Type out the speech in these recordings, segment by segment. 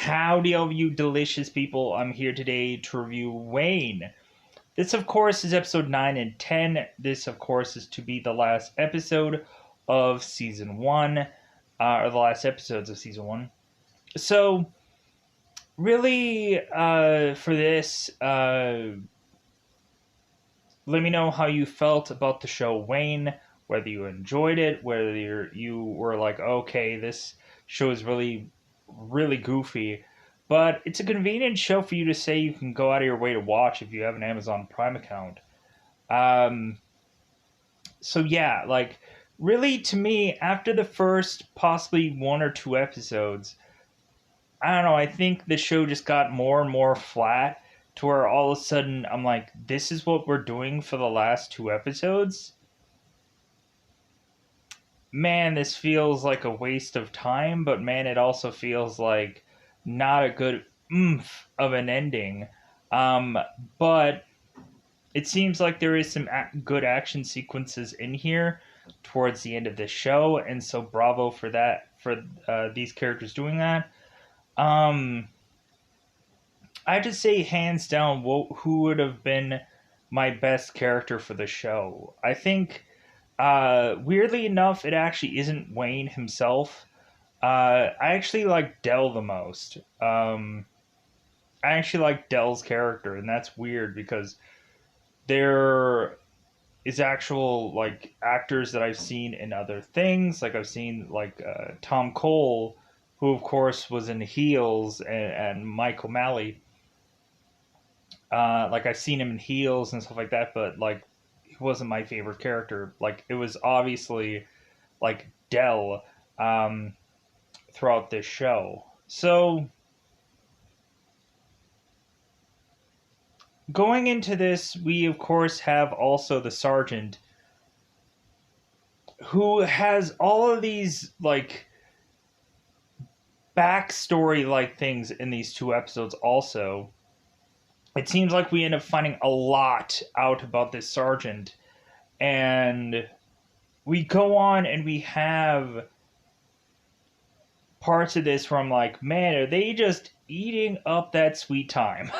Howdy, all you delicious people. I'm here today to review Wayne. This, of course, is episode 9 and 10. This, of course, is to be the last episode of season 1, or the last episodes of season 1. So, really, for this, let me know how you felt about the show Wayne, whether you enjoyed it, whether you were like, okay, this show is really, really goofy. But it's a convenient show for you to say you can go out of your way to watch if you have an Amazon Prime account. Um, so yeah, like really to me, after the first possibly one or two episodes, I don't know, I think the show just got more and more flat to where all of a sudden I'm like, this is what we're doing for the last two episodes? Man, this feels like a waste of time, but man, it also feels like not a good oomph of an ending. Um, but it seems like there is some good action sequences in here towards the end of the show, and so bravo for that, for these characters doing that. Um, I just say hands down, who would have been my best character for the show? I think, weirdly enough, it actually isn't Wayne himself. I actually like Dell the most. I actually like Dell's character, and that's weird because there is actual like actors that I've seen in other things. Like I've seen like Tom Cole, who of course was in Heels, and Mike O'Malley. Like I've seen him in Heels and stuff like that, but like he wasn't my favorite character. Like it was obviously like Dell um, throughout this show. So going into this, we of course have also the sergeant who has all of these like backstory like things in these two episodes also. It seems like we end up finding a lot out about this sergeant, and we go on and we have parts of this where I'm like, man, are they just eating up that sweet time?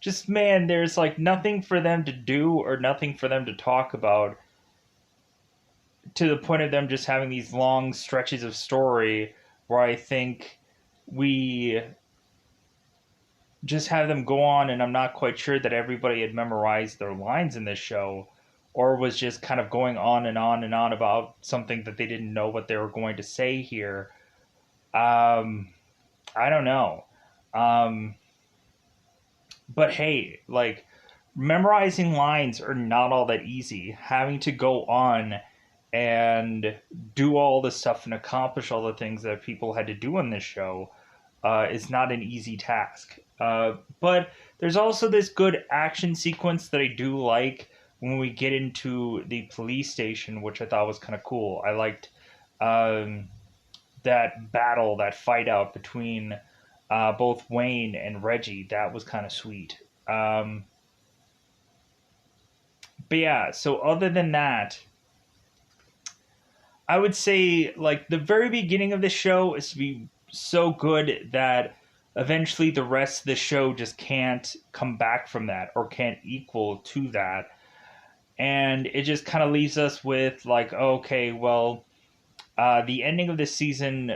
Just, man, there's like nothing for them to do or nothing for them to talk about, to the point of them just having these long stretches of story where I think we just have them go on, and I'm not quite sure that everybody had memorized their lines in this show, or was just kind of going on and on and on about something that they didn't know what they were going to say here. Um, I don't know. Um, but hey, like, memorizing lines are not all that easy. Having to go on and do all the stuff and accomplish all the things that people had to do in this show is not an easy task. But there's also this good action sequence that I do like when we get into the police station, which I thought was kind of cool. I liked um, that battle, that fight out between both Wayne and Reggie. That was kind of sweet. Um, but yeah, so other than that, I would say like the very beginning of the show is to be so good that eventually the rest of the show just can't come back from that or can't equal to that. And it just kind of leaves us with like, okay, well, the ending of this season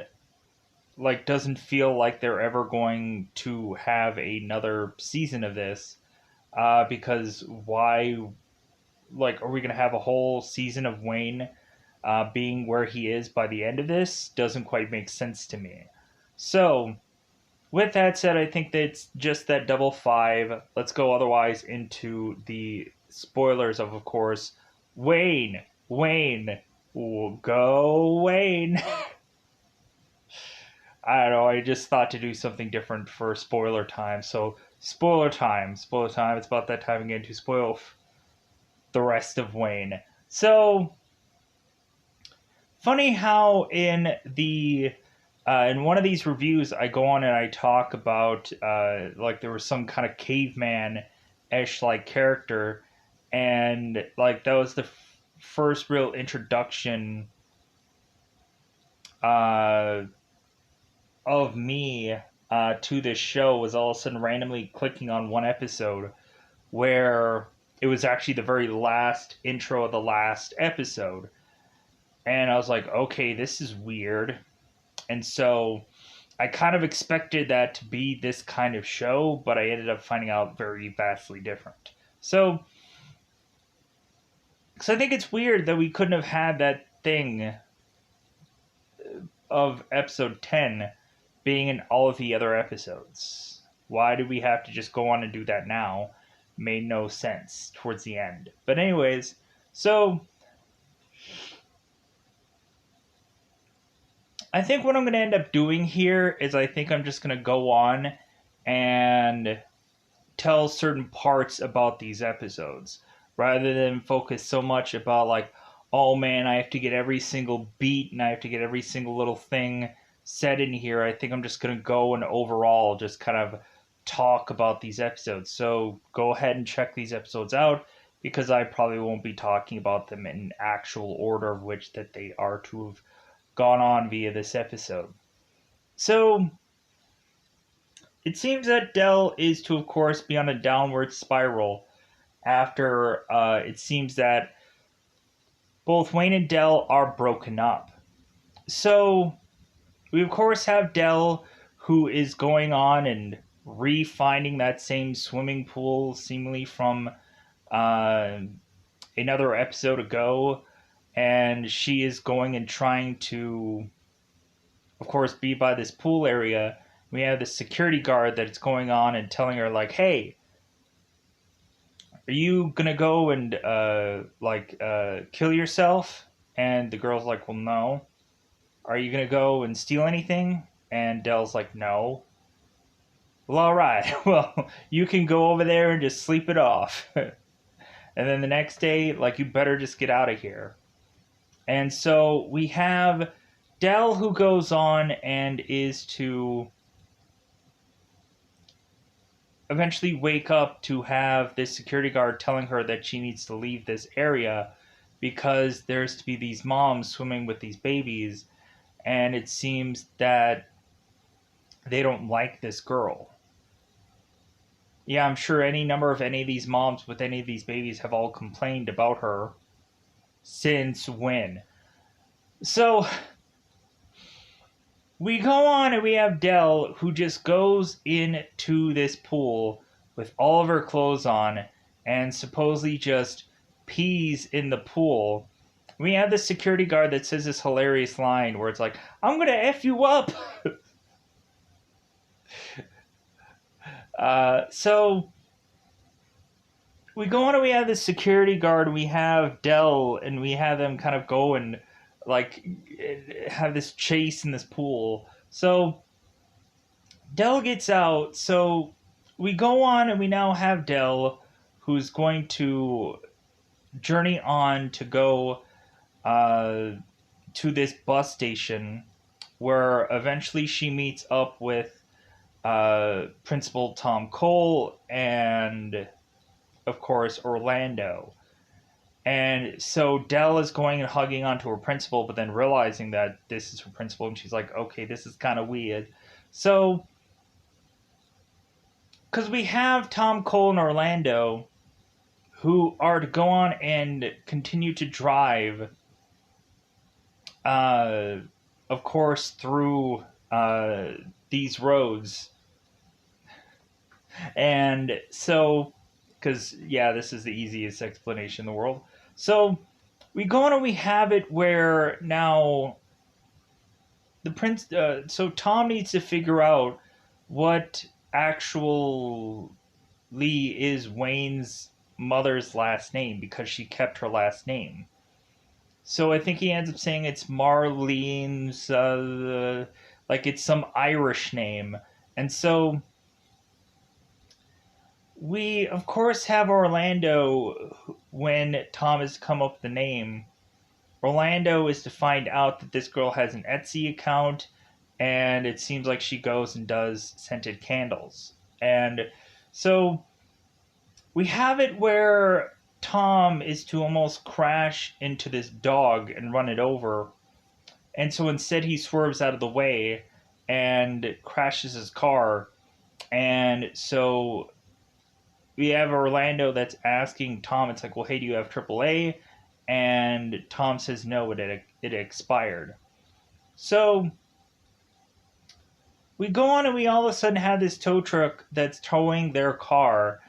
like doesn't feel like they're ever going to have another season of this, because why, like, are we going to have a whole season of Wayne being where he is by the end of this? Doesn't quite make sense to me. So, with that said, I think that's just that double five. Let's go otherwise into the spoilers of course, Wayne. Wayne. Go Wayne. I don't know. I just thought to do something different for spoiler time. So, spoiler time. Spoiler time. It's about that time again to spoil the rest of Wayne. So, funny how in one of these reviews I go on and I talk about like there was some kind of caveman ish like character, and like that was the first real introduction uh of me to this show was all of a sudden randomly clicking on one episode where it was actually the very last intro of the last episode. And I was like, okay, this is weird. And so I kind of expected that to be this kind of show, but I ended up finding out very vastly different. So, because I think it's weird that we couldn't have had that thing of episode 10 being in all of the other episodes. Why do we have to just go on and do that now? Made no sense towards the end. But, anyways, so I think what I'm going to end up doing here is I think I'm just going to go on and tell certain parts about these episodes rather than focus so much about like, oh man, I have to get every single beat and I have to get every single little thing said in here. I think I'm just going to go and overall just kind of talk about these episodes. So go ahead and check these episodes out because I probably won't be talking about them in actual order of which that they are to have gone on via this episode. So it seems that Del is to, of course, be on a downward spiral after it seems that both Wayne and Del are broken up. So we, of course, have Del who is going on and re-finding that same swimming pool, seemingly from another episode ago. And she is going and trying to, of course, be by this pool area. We have the security guard that's going on and telling her, like, hey, are you gonna go and kill yourself? And the girl's like, well, no. Are you gonna go and steal anything? And Del's like, no. Well, all right. Well, you can go over there and just sleep it off. And then the next day, like, you better just get out of here. And so we have Del who goes on and is to eventually wake up to have this security guard telling her that she needs to leave this area because there's to be these moms swimming with these babies, and it seems that they don't like this girl. Yeah, I'm sure any number of any of these moms with any of these babies have all complained about her since when. So we go on and we have Del who just goes into this pool with all of her clothes on and supposedly just pees in the pool. We have the security guard that says this hilarious line where it's like, I'm gonna F you up! So we go on and we have the security guard, we have Del, and we have them kind of go and like have this chase in this pool. So Del gets out. So we go on and we now have Del who's going to journey on to go to this bus station where eventually she meets up with Principal Tom Cole and, of course, Orlando. And so Del is going and hugging onto her principal, but then realizing that this is her principal, and she's like, okay, this is kind of weird. So, because we have Tom Cole and Orlando who are to go on and continue to drive, of course, through these roads. And so, because, yeah, this is the easiest explanation in the world. So we go on and we have it where now so Tom needs to figure out what actually is Wayne's mother's last name because she kept her last name. So I think he ends up saying it's Marlene's, like it's some Irish name. And so we, of course, have Orlando when Tom has come up with the name. Orlando is to find out that this girl has an Etsy account, and it seems like she goes and does scented candles. And so we have it where Tom is to almost crash into this dog and run it over. And so instead he swerves out of the way, and crashes his car. And so we have Orlando that's asking Tom, it's like, well, hey, do you have AAA? And Tom says no, it expired. So we go on and we all of a sudden have this tow truck that's towing their car.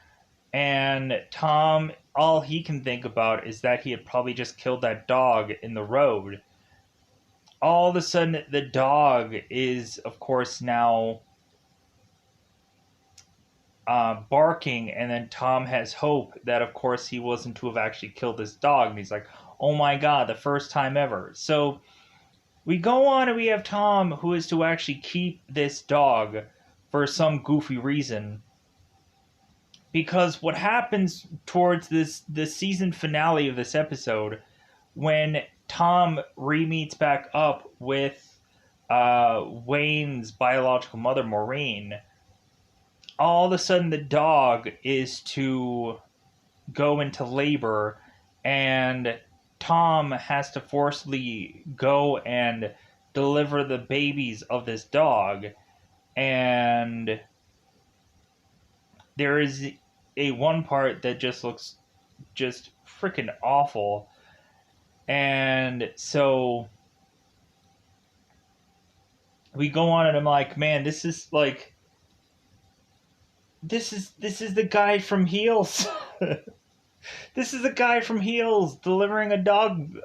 And Tom, all he can think about is that he had probably just killed that dog in the road. All of a sudden, the dog is, of course, now barking, and then Tom has hope that, of course, he wasn't to have actually killed this dog. And he's like, oh my god, the first time ever. So we go on and we have Tom, who is to actually keep this dog for some goofy reason. Because what happens towards the season finale of this episode, when Tom re-meets back up with Wayne's biological mother, Maureen, all of a sudden the dog is to go into labor, and Tom has to forcibly go and deliver the babies of this dog. And there is a one part that just looks just freaking awful. And so we go on and I'm like, man, this is the guy from Heels. This is the guy from Heels delivering a dog,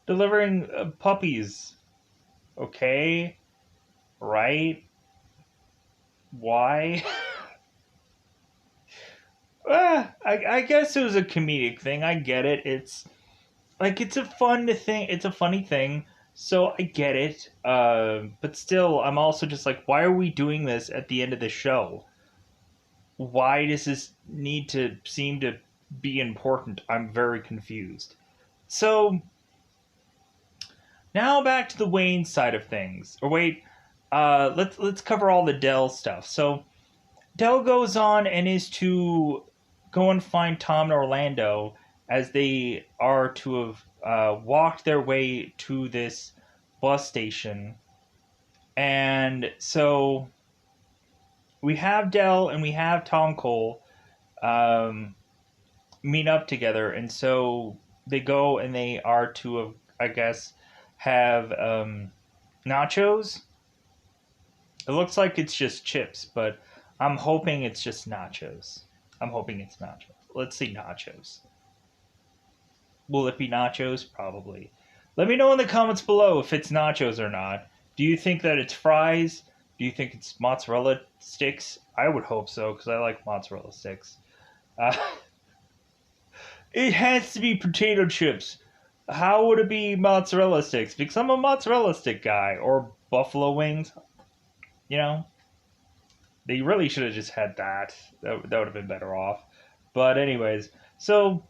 delivering puppies. Okay, right? Why? I guess it was a comedic thing. I get it. It's like it's a fun thing. It's a funny thing. So I get it. But still, I'm also just like, why are we doing this at the end of the show? Why does this need to seem to be important? I'm very confused. So now back to the Wayne side of things. Or wait, let's cover all the Dell stuff. So Dell goes on and is to go and find Tom and Orlando, as they are to have walked their way to this bus station. And so we have Dell and we have Tom Cole meet up together, and so they go and they are to, I guess, have nachos. It looks like it's just chips, but I'm hoping it's just nachos. I'm hoping it's nachos. Let's see nachos. Will it be nachos? Probably. Let me know in the comments below if it's nachos or not. Do you think that it's fries? Do you think it's mozzarella sticks? I would hope so, because I like mozzarella sticks. Uh, it has to be potato chips. How would it be mozzarella sticks? Because I'm a mozzarella stick guy. Or buffalo wings. You know? They really should have just had that. That would have been better off. But anyways, so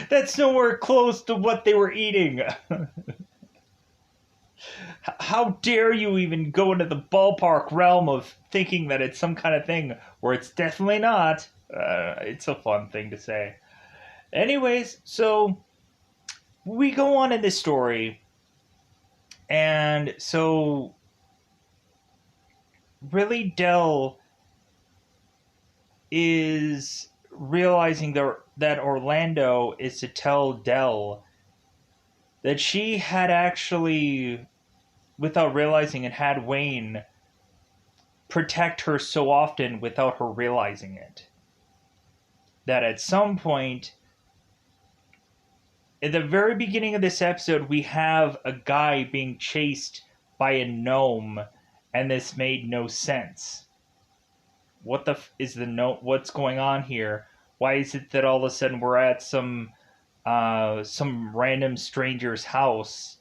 that's nowhere close to what they were eating. How dare you even go into the ballpark realm of thinking that it's some kind of thing where it's definitely not. It's a fun thing to say. Anyways, so we go on in this story, and so really Dell is realizing that Orlando is to tell Dell that she had actually, without realizing it, had Wayne protect her so often without her realizing it. That at some point, at the very beginning of this episode, we have a guy being chased by a gnome, and this made no sense. What the is the gnome? What's going on here? Why is it that all of a sudden we're at some random stranger's house,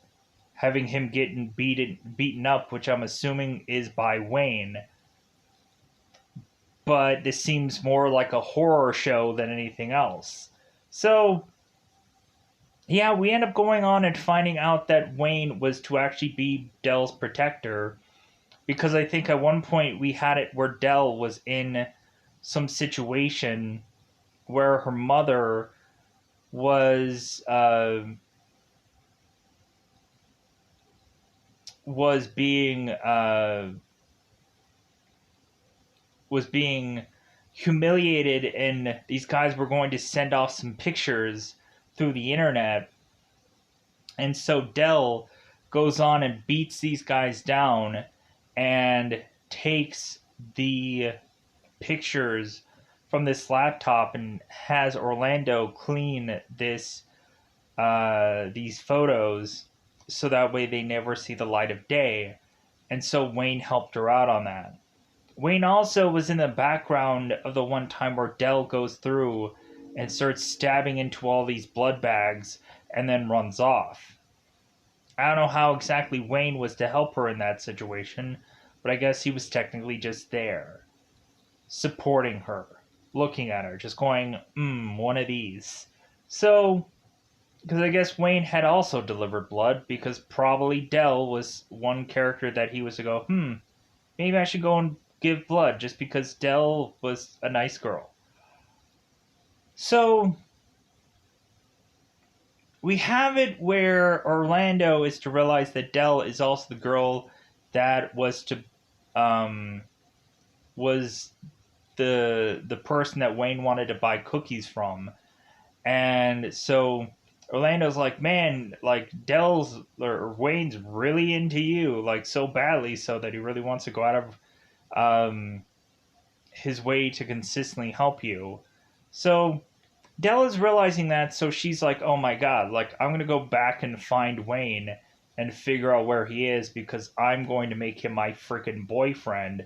having him getting beaten up, which I'm assuming is by Wayne? But this seems more like a horror show than anything else. So yeah, we end up going on and finding out that Wayne was to actually be Dell's protector, because I think at one point we had it where Dell was in some situation where her mother was was being humiliated, and these guys were going to send off some pictures through the internet. And so Dell goes on and beats these guys down and takes the pictures from this laptop and has Orlando clean these photos so that way they never see the light of day. And so Wayne helped her out on that. Wayne also was in the background of the one time where Dell goes through and starts stabbing into all these blood bags and then runs off. I don't know how exactly Wayne was to help her in that situation, but I guess he was technically just there, supporting her, looking at her, just going, one of these. So, because I guess Wayne had also delivered blood, because probably Dell was one character that he was to go, maybe I should go and give blood just because Dell was a nice girl. So we have it where Orlando is to realize that Dell is also the girl that was the person that Wayne wanted to buy cookies from. And so Orlando's like, man, like Dell's or Wayne's really into you, like so badly so that he really wants to go out of his way to consistently help you. So Dell is realizing that, so she's like, oh my god, like I'm gonna go back and find Wayne and figure out where he is because I'm going to make him my freaking boyfriend.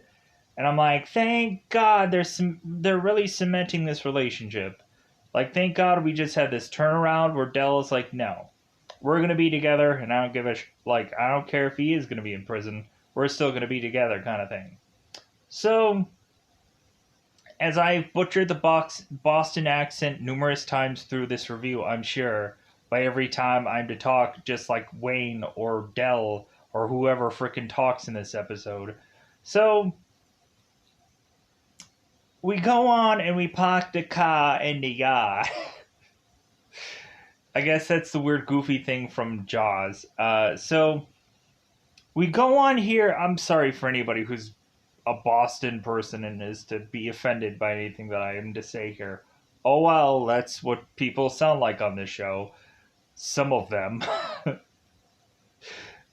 And I'm like, thank God they're really cementing this relationship. Like, thank God we just had this turnaround where Dell is like, no, we're gonna be together, and I don't give a like, I don't care if he is gonna be in prison. We're still gonna be together, kind of thing. So, as I butchered the Boston accent numerous times through this review, I'm sure, by every time I'm to talk just like Wayne or Dell or whoever frickin' talks in this episode. So, we go on and we park the car in the yard. I guess that's the weird goofy thing from Jaws. So we go on here. I'm sorry for anybody who's a Boston person and is to be offended by anything that I am to say here. Oh well, that's what people sound like on this show. Some of them.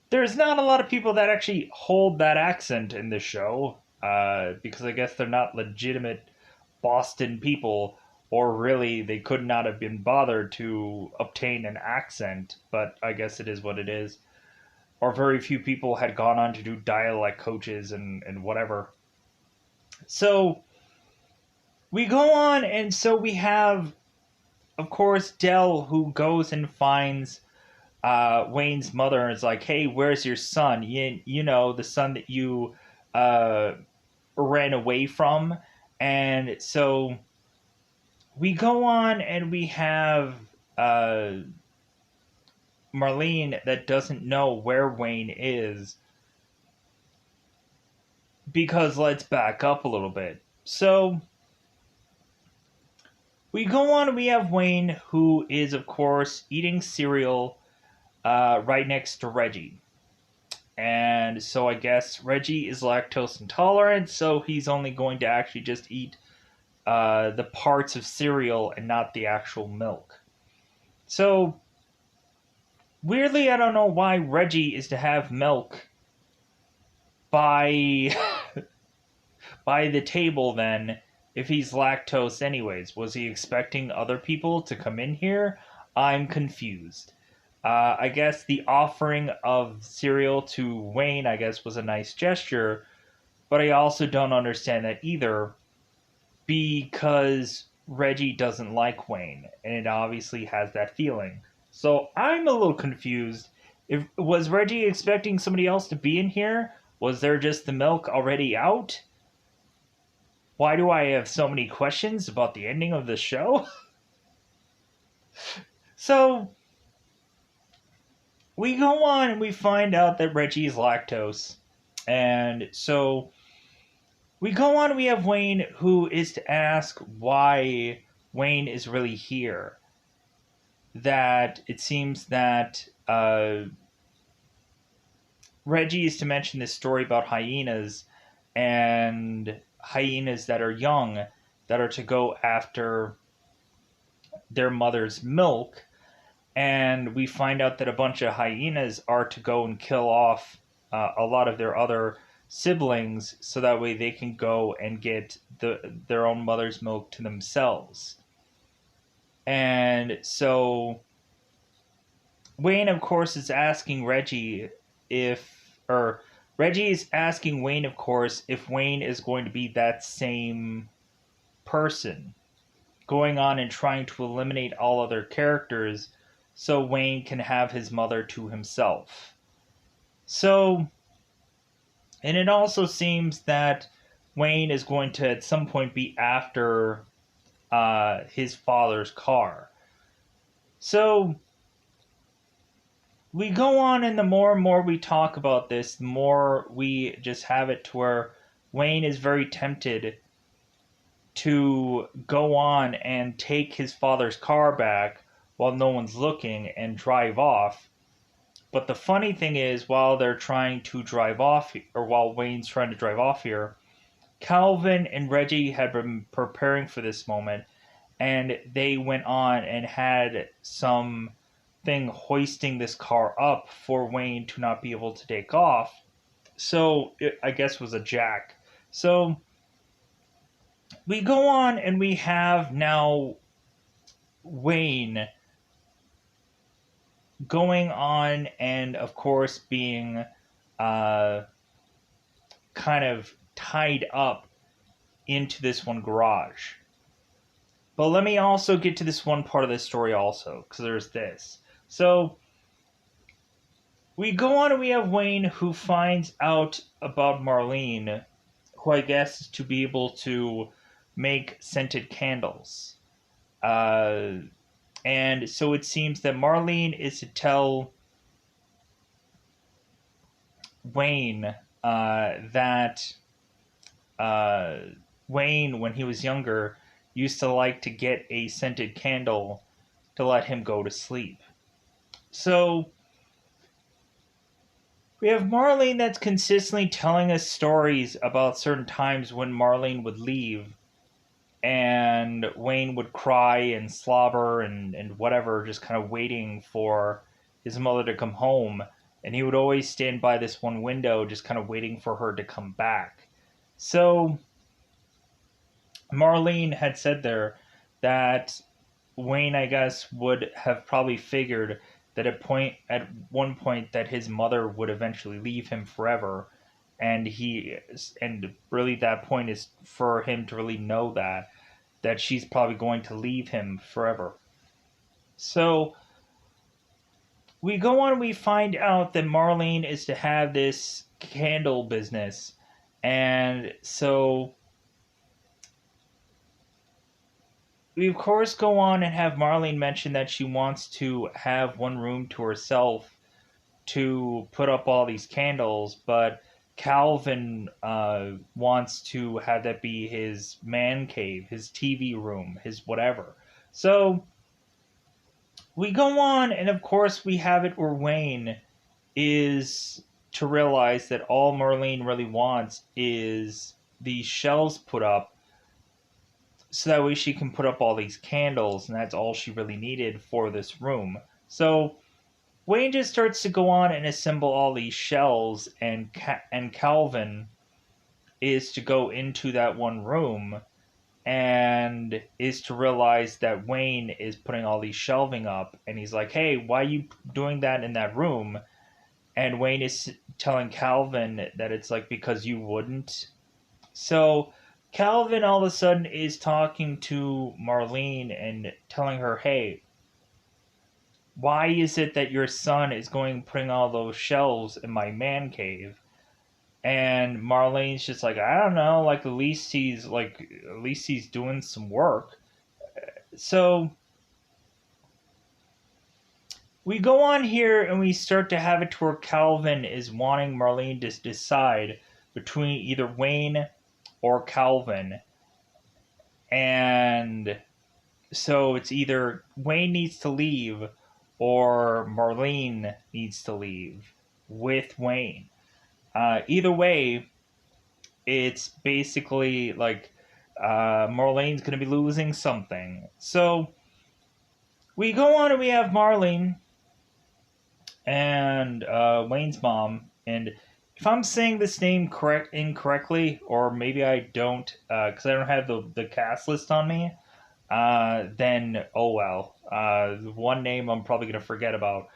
There's not a lot of people that actually hold that accent in this show, because I guess they're not legitimate Boston people, or really they could not have been bothered to obtain an accent, but I guess it is what it is. Or very few people had gone on to do dialect coaches and whatever. So we go on, and so we have, of course, Dell, who goes and finds Wayne's mother and is like, hey, where's your son? You know, the son that you ran away from. And so we go on and we have Marlene that doesn't know where Wayne is, because let's back up a little bit. So we go on and we have Wayne, who is, of course, eating cereal right next to Reggie. And so I guess Reggie is lactose intolerant, so he's only going to actually just eat the parts of cereal and not the actual milk. So, weirdly, I don't know why Reggie is to have milk by by the table then, if he's lactose anyways. Was he expecting other people to come in here? I'm confused. I guess the offering of cereal to Wayne, I guess, was a nice gesture, but I also don't understand that either, because Reggie doesn't like Wayne, and it obviously has that feeling. So I'm a little confused. If was Reggie expecting somebody else to be in here? Was there just the milk already out? Why do I have so many questions about the ending of the show? So we go on and we find out that Reggie is lactose. And so we go on and we have Wayne, who is to ask why Wayne is really here. That it seems that Reggie is to mention this story about hyenas, and hyenas that are young that are to go after their mother's milk. And we find out that a bunch of hyenas are to go and kill off a lot of their other siblings so that way they can go and get their own mother's milk to themselves. And so Wayne, of course, is asking Reggie or Reggie is asking Wayne, of course, if Wayne is going to be that same person, going on and trying to eliminate all other characters so Wayne can have his mother to himself. So, and it also seems that Wayne is going to at some point be after his father's car. So, we go on, and the more and more we talk about this, the more we just have it to where Wayne is very tempted to go on and take his father's car back while no one's looking and drive off. But the funny thing is, while they're trying to drive off, or while Wayne's trying to drive off here, Calvin and Reggie had been preparing for this moment, and they went on and had some thing hoisting this car up for Wayne to not be able to take off. So it, I guess, was a jack. So we go on and we have now Wayne going on and, of course, being kind of tied up into this one garage. But let me also get to this one part of the story also, because there's this. So we go on and we have Wayne who finds out about Marlene, who I guess is to be able to make scented candles. And so it seems that Marlene is to tell Wayne that Wayne, when he was younger, used to like to get a scented candle to let him go to sleep. So we have Marlene that's consistently telling us stories about certain times when Marlene would leave and Wayne would cry and slobber and whatever, just kind of waiting for his mother to come home. And he would always stand by this one window, just kind of waiting for her to come back. So Marlene had said there that Wayne, I guess, would have probably figured that at one point that his mother would eventually leave him forever, and really that point is for him to really know that she's probably going to leave him forever. So we go on and we find out that Marlene is to have this candle business, and so we of course go on and have Marlene mention that she wants to have one room to herself to put up all these candles, but Calvin wants to have that be his man cave, his TV room, his whatever. So we go on, and of course we have it where Wayne is to realize that all Marlene really wants is these shelves put up so that way she can put up all these candles, and that's all she really needed for this room. So Wayne just starts to go on and assemble all these shelves, and Calvin is to go into that one room and is to realize that Wayne is putting all these shelving up, and he's like, "Hey, why are you doing that in that room?" And Wayne is telling Calvin that it's like because you wouldn't. So Calvin all of a sudden is talking to Marlene and telling her, "Hey, why is it that your son is going putting all those shelves in my man cave?" And Marlene's just like, "I don't know, like at least he's doing some work." So we go on here and we start to have it to where Calvin is wanting Marlene to decide between either Wayne or Calvin. And so it's either Wayne needs to leave or Marlene needs to leave with Wayne. Either way, it's basically like Marlene's going to be losing something. So we go on and we have Marlene and Wayne's mom. And if I'm saying this name incorrectly, or maybe I don't, because I don't have the cast list on me, then oh well. One name I'm probably gonna forget about.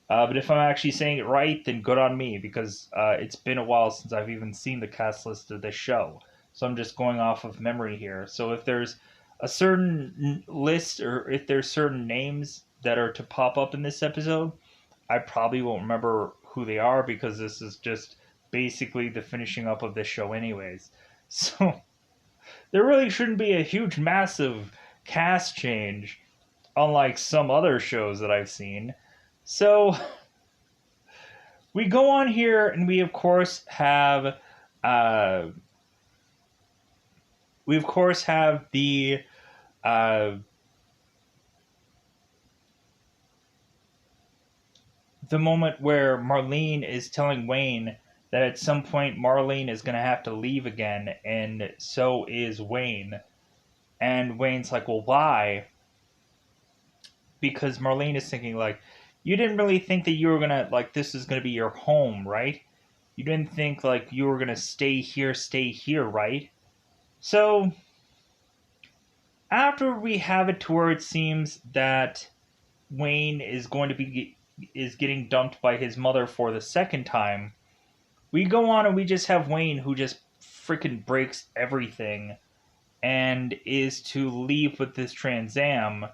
But if I'm actually saying it right, then good on me, because it's been a while since I've even seen the cast list of this show. So I'm just going off of memory here. So if there's a certain list, or if there's certain names that are to pop up in this episode, I probably won't remember who they are, because this is just basically the finishing up of this show, anyways. So there really shouldn't be a huge, massive cast change, unlike some other shows that I've seen. So we go on here, and uh, we of course have uh, the moment where Marlene is telling Wayne that at some point Marlene is going to have to leave again, and so is Wayne. And Wayne's like, well, why? Because Marlene is thinking, like, you didn't really think that you were going to, like, this is going to be your home, right? You didn't think, like, you were going to stay here, right? So, after we have it to where it seems that Wayne is getting dumped by his mother for the second time, we go on and we just have Wayne, who just freaking breaks everything and is to leave with this Trans Am,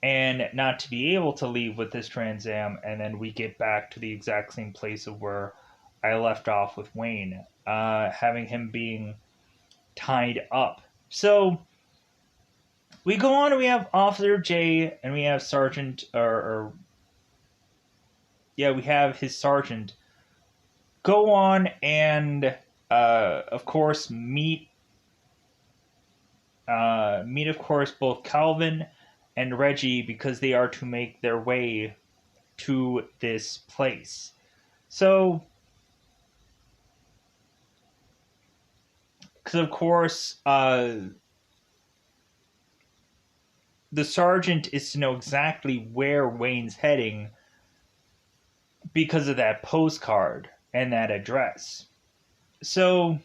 and not to be able to leave with this Trans Am, and then we get back to the exact same place of where I left off with Wayne, having him being tied up. So we go on and we have Officer J, and we have Sergeant, or yeah, we have his sergeant go on and, of course, meet, of course, both Calvin and Reggie, because they are to make their way to this place. So, because of course, the sergeant is to know exactly where Wayne's heading because of that postcard and that address. So,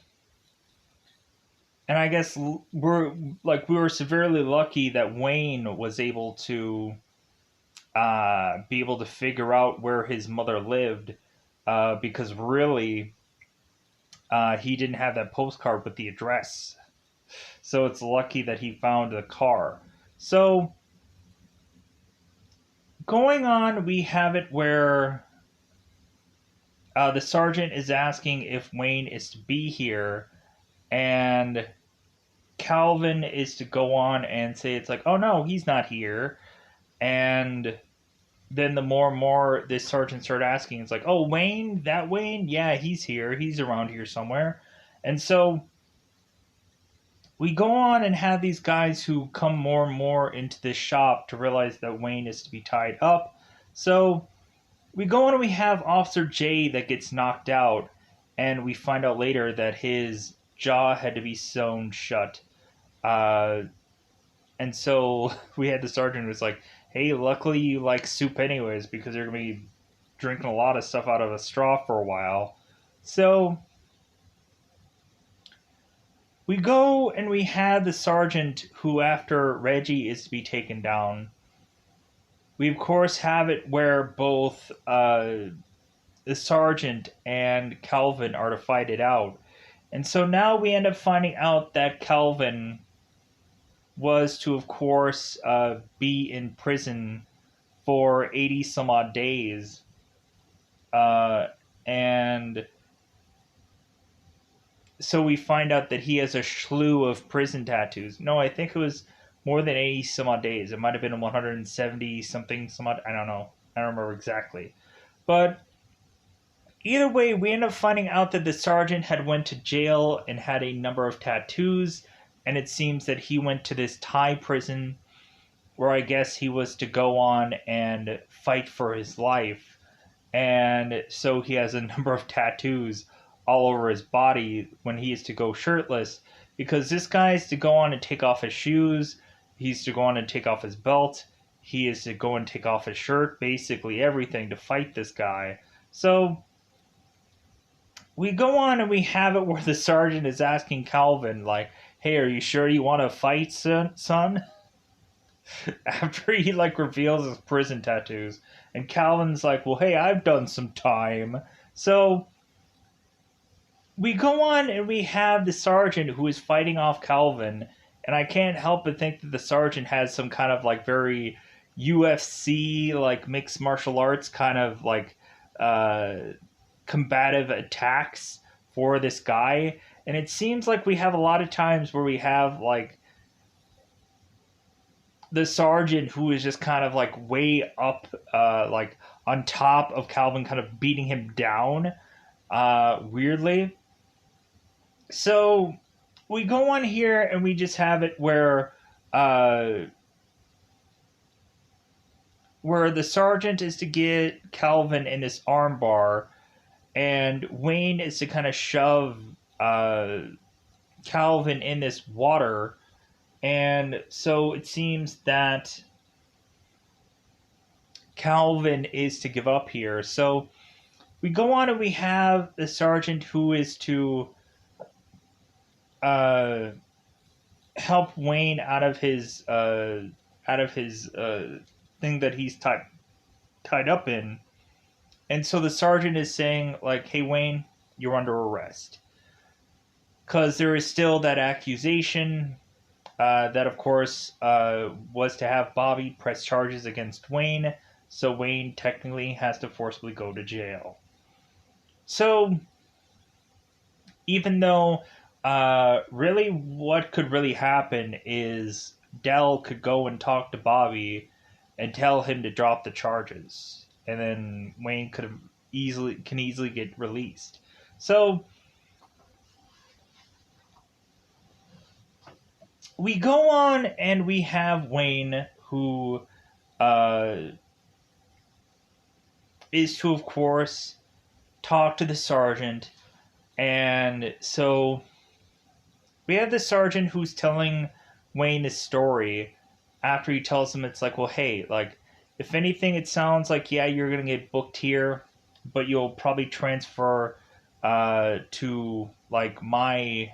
and I guess we were severely lucky that Wayne was able to be able to figure out where his mother lived, because really he didn't have that postcard with the address. So it's lucky that he found the car. So going on, we have it where the sergeant is asking if Wayne is to be here, and Calvin is to go on and say it's like, oh no, he's not here. And then the more and more this sergeant started asking, it's like, oh, Wayne, that Wayne? Yeah, he's here. He's around here somewhere. And so we go on and have these guys who come more and more into this shop to realize that Wayne is to be tied up. So we go on and we have Officer J that gets knocked out, and we find out later that his jaw had to be sewn shut. Uh, and so we had the sergeant who was like, hey, luckily you like soup anyways, because you're going to be drinking a lot of stuff out of a straw for a while. So we go and we had the sergeant who, after Reggie is to be taken down, we of course have it where both the sergeant and Calvin are to fight it out. And so now we end up finding out that Calvin was to, of course, be in prison for 80 some odd days. And so we find out that he has a slew of prison tattoos. No, I think it was more than 80 some odd days. It might have been 170 something some odd. I don't know. I don't remember exactly. But either way, we end up finding out that the sergeant had went to jail and had a number of tattoos, and it seems that he went to this Thai prison where I guess he was to go on and fight for his life. And so he has a number of tattoos all over his body when he is to go shirtless, because this guy is to go on and take off his shoes, he's to go on and take off his belt, he is to go and take off his shirt, basically everything to fight this guy. So we go on and we have it where the sergeant is asking Calvin, like, hey, are you sure you want to fight, son? After he, like, reveals his prison tattoos. And Calvin's like, well, hey, I've done some time. So we go on and we have the sergeant who is fighting off Calvin. And I can't help but think that the sergeant has some kind of, like, very UFC, like, mixed martial arts kind of, like, uh, combative attacks for this guy. And it seems like we have a lot of times where we have, like, the sergeant who is just kind of like way up, like on top of Calvin, kind of beating him down, weirdly. So we go on here and we just have it uh, where the sergeant is to get Calvin in this armbar, and Wayne is to kind of shove uh, Calvin in this water. And so it seems that Calvin is to give up here. So we go on and we have the sergeant who is to uh, help Wayne out of his thing that he's tied up in. And so the sergeant is saying, like, hey, Wayne, you're under arrest. Because there is still that accusation that, of course, was to have Bobby press charges against Wayne. So Wayne technically has to forcibly go to jail. So even though really what could really happen is Dell could go and talk to Bobby and tell him to drop the charges, and then Wayne can easily get released. So we go on and we have Wayne who uh, is to, of course, talk to the sergeant. And so we have the sergeant who's telling Wayne his story. After he tells him, it's like, well, hey, like, if anything, it sounds like, yeah, you're going to get booked here, but you'll probably transfer to, like, my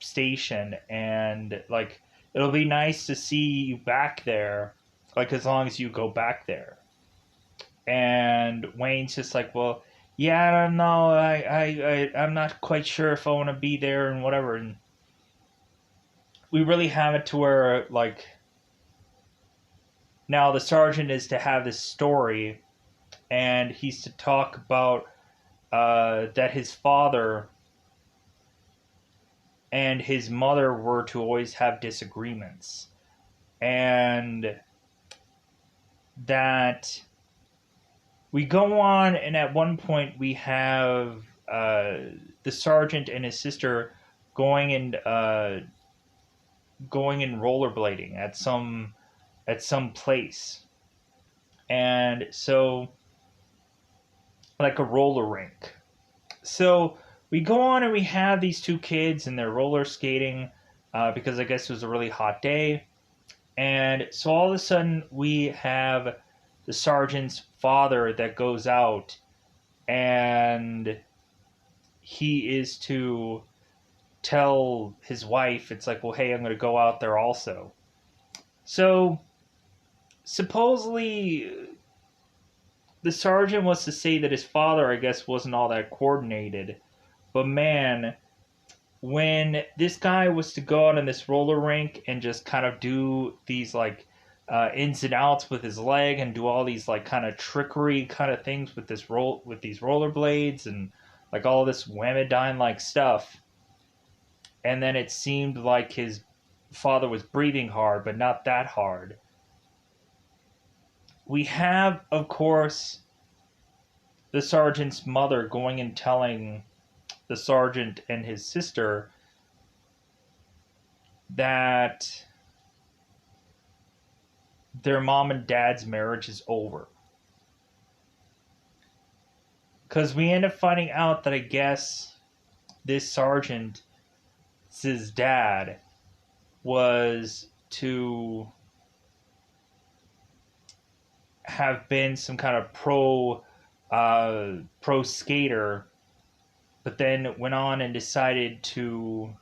station, and, like, it'll be nice to see you back there, like, as long as you go back there. And Wayne's just like, well, yeah, I don't know, I'm not quite sure if I want to be there and whatever. And we really have it to where, like, now the sergeant is to have this story, and he's to talk about that his father and his mother were to always have disagreements, and that we go on, and at one point we have the sergeant and his sister going and rollerblading at some place, and so, like, a roller rink. So we go on and we have these two kids and they're roller skating because I guess it was a really hot day. And so all of a sudden we have the sergeant's father that goes out, and he is to tell his wife, it's like, well, hey, I'm going to go out there also. So supposedly the sergeant was to say that his father, I guess, wasn't all that coordinated. But man, when this guy was to go out on this roller rink and just kind of do these, like, ins and outs with his leg and do all these, like, kind of trickery kind of things with these rollerblades and, like, all this Whammadine like stuff, and then it seemed like his father was breathing hard, but not that hard. We have, of course, the sergeant's mother going and telling the sergeant and his sister that their mom and dad's marriage is over. Because we end up finding out that I guess this sergeant's dad was to have been some kind of pro skater, but then went on and decided to,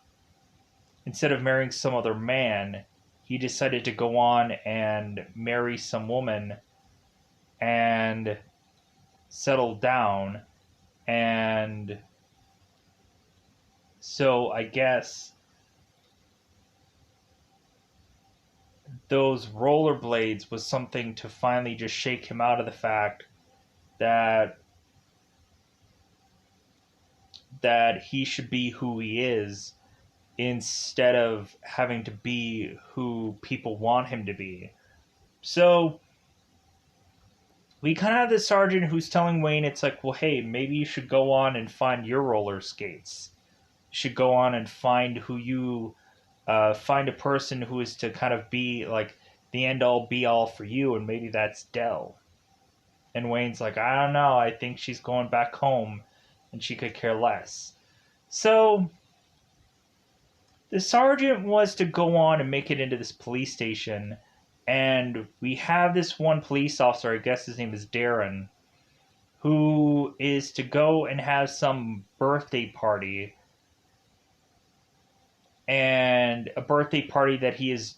instead of marrying some other man, he decided to go on and marry some woman and settle down. And so I guess those rollerblades was something to finally just shake him out of the fact that he should be who he is instead of having to be who people want him to be. So we kind of have this sergeant who's telling Wayne, it's like, well, hey, maybe you should go on and find your roller skates. You should go on and find who you, find a person who is to kind of be like the end all be all for you, and maybe that's Dell. And Wayne's like, I don't know, I think she's going back home and she could care less. So the sergeant was to go on and make it into this police station, and we have this one police officer, I guess his name is Darren, who is to go and have some birthday party, and a birthday party that he is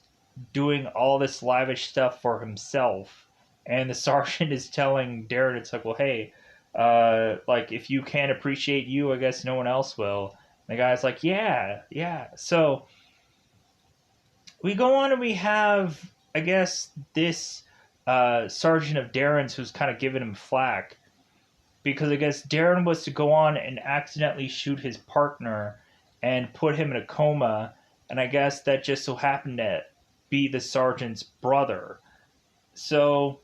doing all this lavish stuff for himself. And the sergeant is telling Darren, it's like, well, hey, like, if you can't appreciate you, I guess no one else will. And the guy's like, yeah. So we go on and we have, I guess, this sergeant of Darren's who's kind of giving him flack, because I guess Darren was to go on and accidentally shoot his partner and put him in a coma, and I guess that just so happened to be the sergeant's brother. So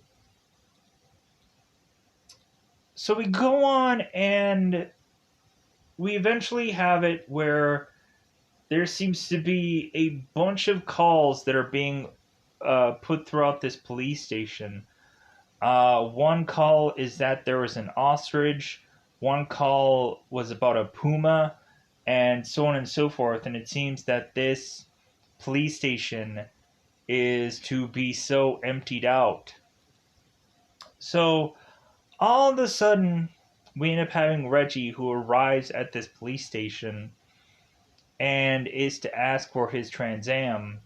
we go on and we eventually have it where there seems to be a bunch of calls that are being put throughout this police station. One call is that there was an ostrich. One call was about a puma, and so on and so forth. And it seems that this police station is to be so emptied out. So all of a sudden, we end up having Reggie, who arrives at this police station and is to ask for his Trans Am.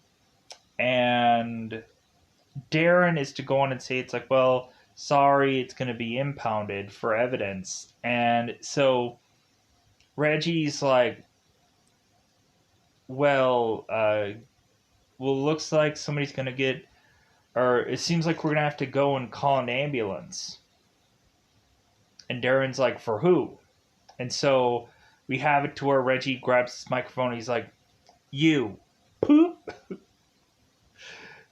And Darren is to go on and say, it's like, well, sorry, it's going to be impounded for evidence. And so Reggie's like, well, looks like somebody's going to get, or it seems like we're going to have to go and call an ambulance. And Darren's like, for who? And so we have it to where Reggie grabs his microphone and he's like, you. Poop.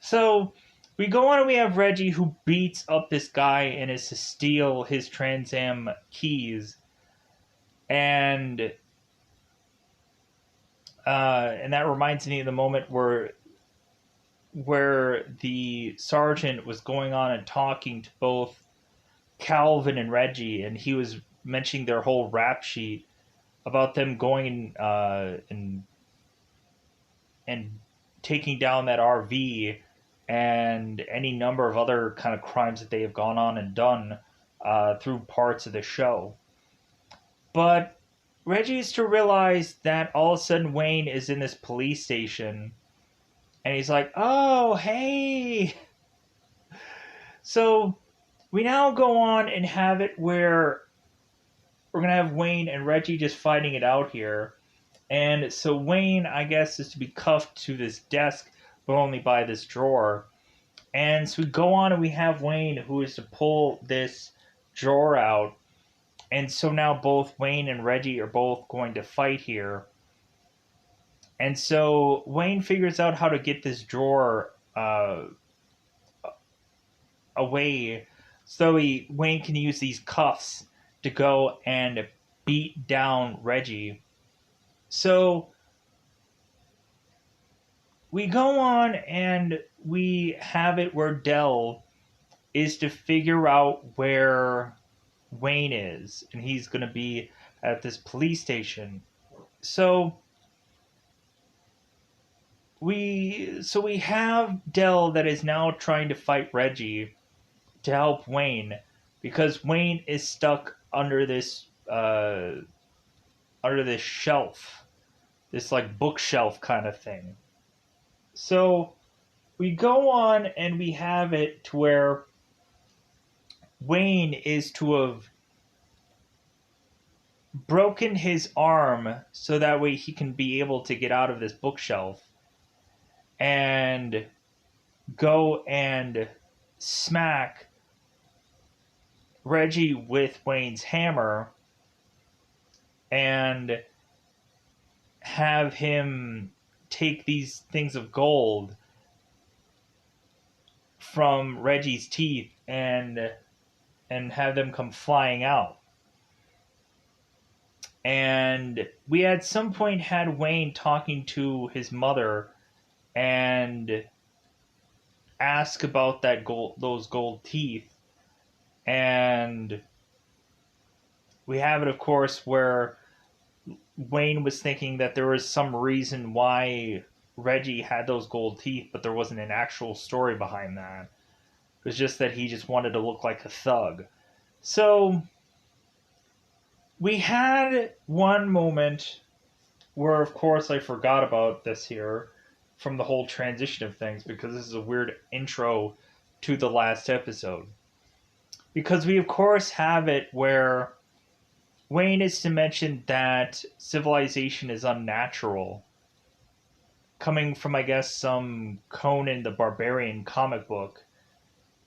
So we go on and we have Reggie, who beats up this guy and is to steal his Trans Am keys. And that reminds me of the moment where the sergeant was going on and talking to both Calvin and Reggie, and he was mentioning their whole rap sheet about them going and taking down that RV and any number of other kind of crimes that they have gone on and done through parts of the show. But Reggie is to realize that all of a sudden Wayne is in this police station, and he's like, oh, hey. So we now go on and have it where we're going to have Wayne and Reggie just fighting it out here. And so Wayne, I guess, is to be cuffed to this desk, but only by this drawer. And so we go on and we have Wayne, who is to pull this drawer out. And so now both Wayne and Reggie are both going to fight here. And so Wayne figures out how to get this drawer away, so Wayne can use these cuffs to go and beat down Reggie. So we go on and we have it where Dell is to figure out where Wayne is, and he's going to be at this police station. So we have Dell that is now trying to fight Reggie to help Wayne because Wayne is stuck under this shelf, this like bookshelf kind of thing. So we go on and we have it to where Wayne is to have broken his arm so that way he can be able to get out of this bookshelf and go and smack Reggie with Wayne's hammer and have him take these things of gold from Reggie's teeth and have them come flying out. And we at some point had Wayne talking to his mother and ask about those gold teeth. And we have it, of course, where Wayne was thinking that there was some reason why Reggie had those gold teeth, but there wasn't an actual story behind that. It was just that he just wanted to look like a thug. So we had one moment where, of course, I forgot about this here from the whole transition of things because this is a weird intro to the last episode. Because we, of course, have it where Wayne is to mention that civilization is unnatural, coming from, I guess, some Conan the Barbarian comic book.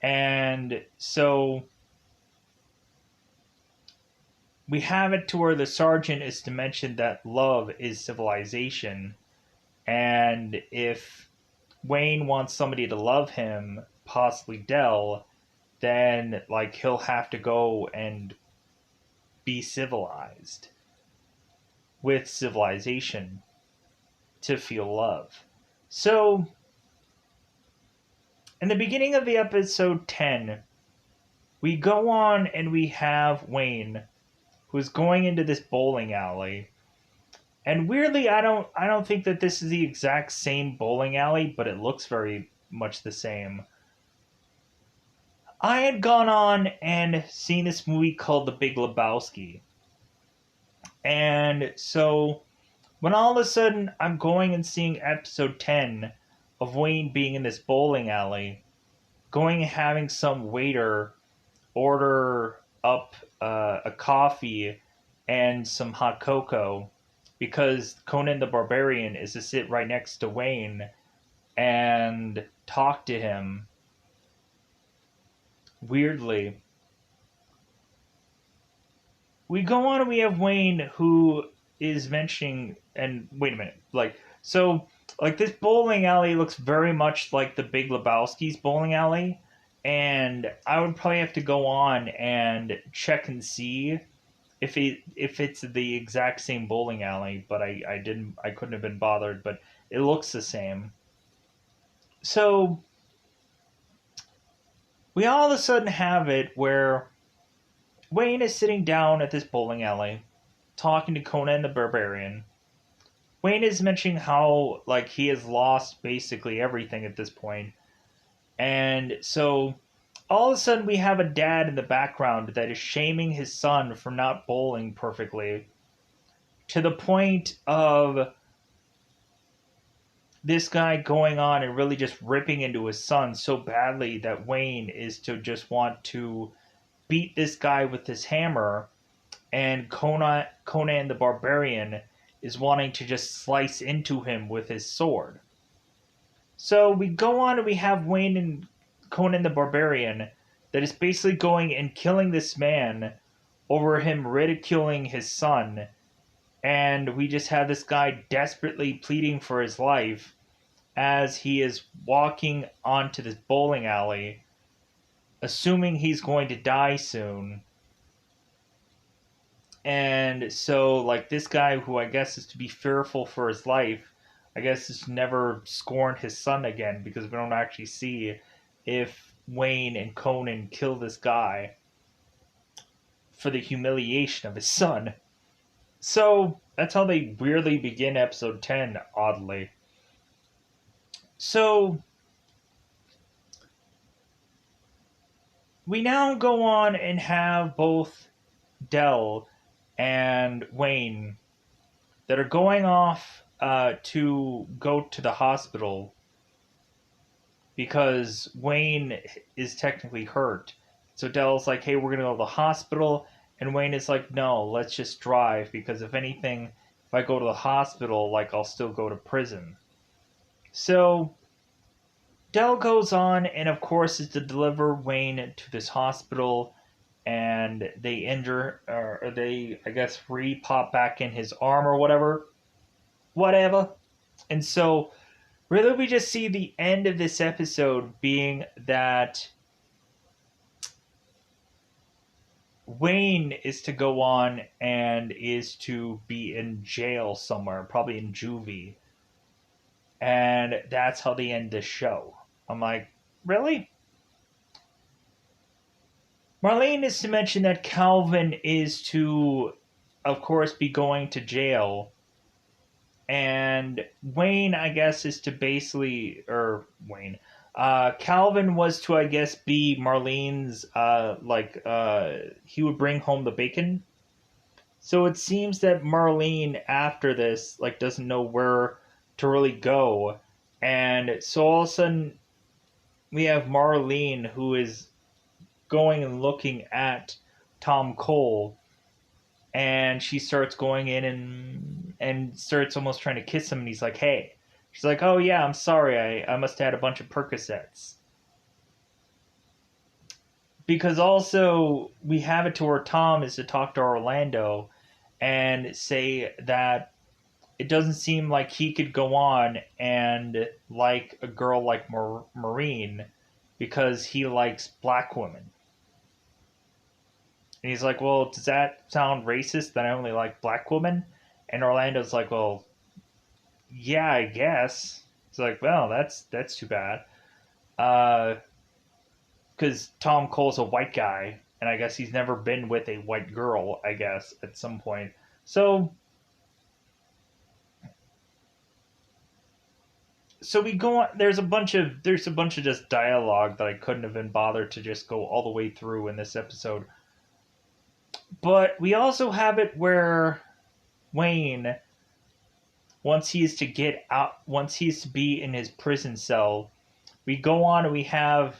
And so we have it to where the sergeant is to mention that love is civilization. And if Wayne wants somebody to love him, possibly Dell, then like he'll have to go and be civilized with civilization to feel love. So in the beginning of the episode 10, we go on and we have Wayne who's going into this bowling alley. And weirdly, I don't think that this is the exact same bowling alley, but it looks very much the same. I had gone on and seen this movie called The Big Lebowski. And so when all of a sudden I'm going and seeing episode 10 of Wayne being in this bowling alley, going and having some waiter order up a coffee and some hot cocoa because Conan the Barbarian is to sit right next to Wayne and talk to him. Weirdly, we go on and we have Wayne who is mentioning, and wait a minute, like this bowling alley looks very much like the Big Lebowski's bowling alley, and I would probably have to go on and check and see if it's the exact same bowling alley, but I couldn't have been bothered, but it looks the same. So we all of a sudden have it where Wayne is sitting down at this bowling alley, talking to Conan the Barbarian. Wayne is mentioning how like he has lost basically everything at this point. And so all of a sudden we have a dad in the background that is shaming his son for not bowling perfectly to the point of this guy going on and really just ripping into his son so badly that Wayne is to just want to beat this guy with his hammer, and Conan the Barbarian is wanting to just slice into him with his sword. So we go on and we have Wayne and Conan the Barbarian that is basically going and killing this man over him ridiculing his son. And we just have this guy desperately pleading for his life as he is walking onto this bowling alley, assuming he's going to die soon. And so, like, this guy, who I guess is to be fearful for his life, I guess, just never scorned his son again because we don't actually see if Wayne and Conan kill this guy for the humiliation of his son. So that's how they weirdly begin episode 10, oddly. So we now go on and have both Del and Wayne that are going off to go to the hospital because Wayne is technically hurt. So Dell's like, hey, we're going to go to the hospital. And Wayne is like, no, let's just drive because if anything, if I go to the hospital, like, I'll still go to prison. So Dell goes on and, of course, is to deliver Wayne to this hospital. And they injure, or they, I guess, re-pop back in his arm or whatever. Whatever. And so really, we just see the end of this episode being that Wayne is to go on and is to be in jail somewhere, probably in juvie. And that's how they end the show. I'm like, really? Marlene is to mention that Calvin is to, of course, be going to jail. And Wayne, I guess, is to basically, or Wayne, Calvin was to, I guess, be Marlene's, he would bring home the bacon. So it seems that Marlene, after this, like, doesn't know where to really go. And so all of a sudden, we have Marlene who is going and looking at Tom Cole. And she starts going in and starts almost trying to kiss him. And he's like, hey. She's like, oh, yeah, I'm sorry. I must have had a bunch of Percocets. Because also, we have it to where Tom is to talk to Orlando and say that it doesn't seem like he could go on and like a girl like Maureen because he likes black women. And he's like, well, does that sound racist that I only like black women? And Orlando's like, well, yeah, I guess. It's like, well, that's too bad. Because Tom Cole's a white guy, and I guess he's never been with a white girl, I guess, at some point. So we go on. There's a bunch of just dialogue that I couldn't have been bothered to just go all the way through in this episode. But we also have it where Wayne, once he is to get out, once he is to be in his prison cell, we go on and we have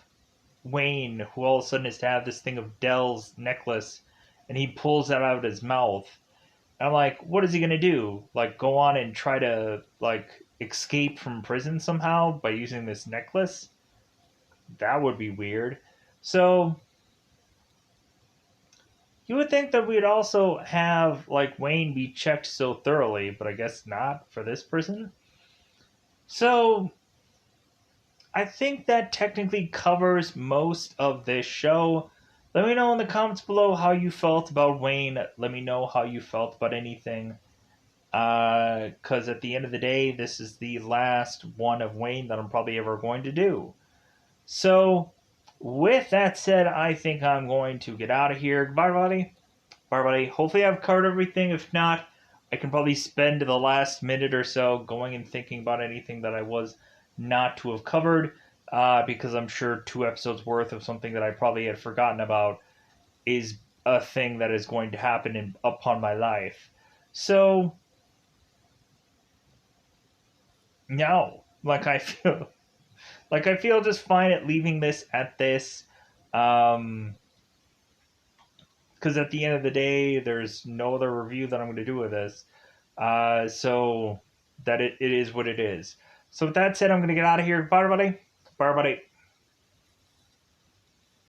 Wayne, who all of a sudden is to have this thing of Dell's necklace, and he pulls that out of his mouth. And I'm like, what is he gonna do? Like, go on and try to, like, escape from prison somehow by using this necklace? That would be weird. So you would think that we'd also have, like, Wayne be checked so thoroughly, but I guess not for this prison. So I think that technically covers most of this show. Let me know in the comments below how you felt about Wayne. Let me know how you felt about anything. Because at the end of the day, this is the last one of Wayne that I'm probably ever going to do. So, with that said, I think I'm going to get out of here. Goodbye, everybody. Bye, everybody. Hopefully, I've covered everything. If not, I can probably spend the last minute or so going and thinking about anything that I was not to have covered. Because I'm sure 2 episodes worth of something that I probably had forgotten about is a thing that is going to happen upon my life. So, no, I feel just fine at leaving this at this, because at the end of the day, there's no other review that I'm going to do with this, so that it is what it is. So with that said, I'm going to get out of here. Bye, everybody. Bye, everybody.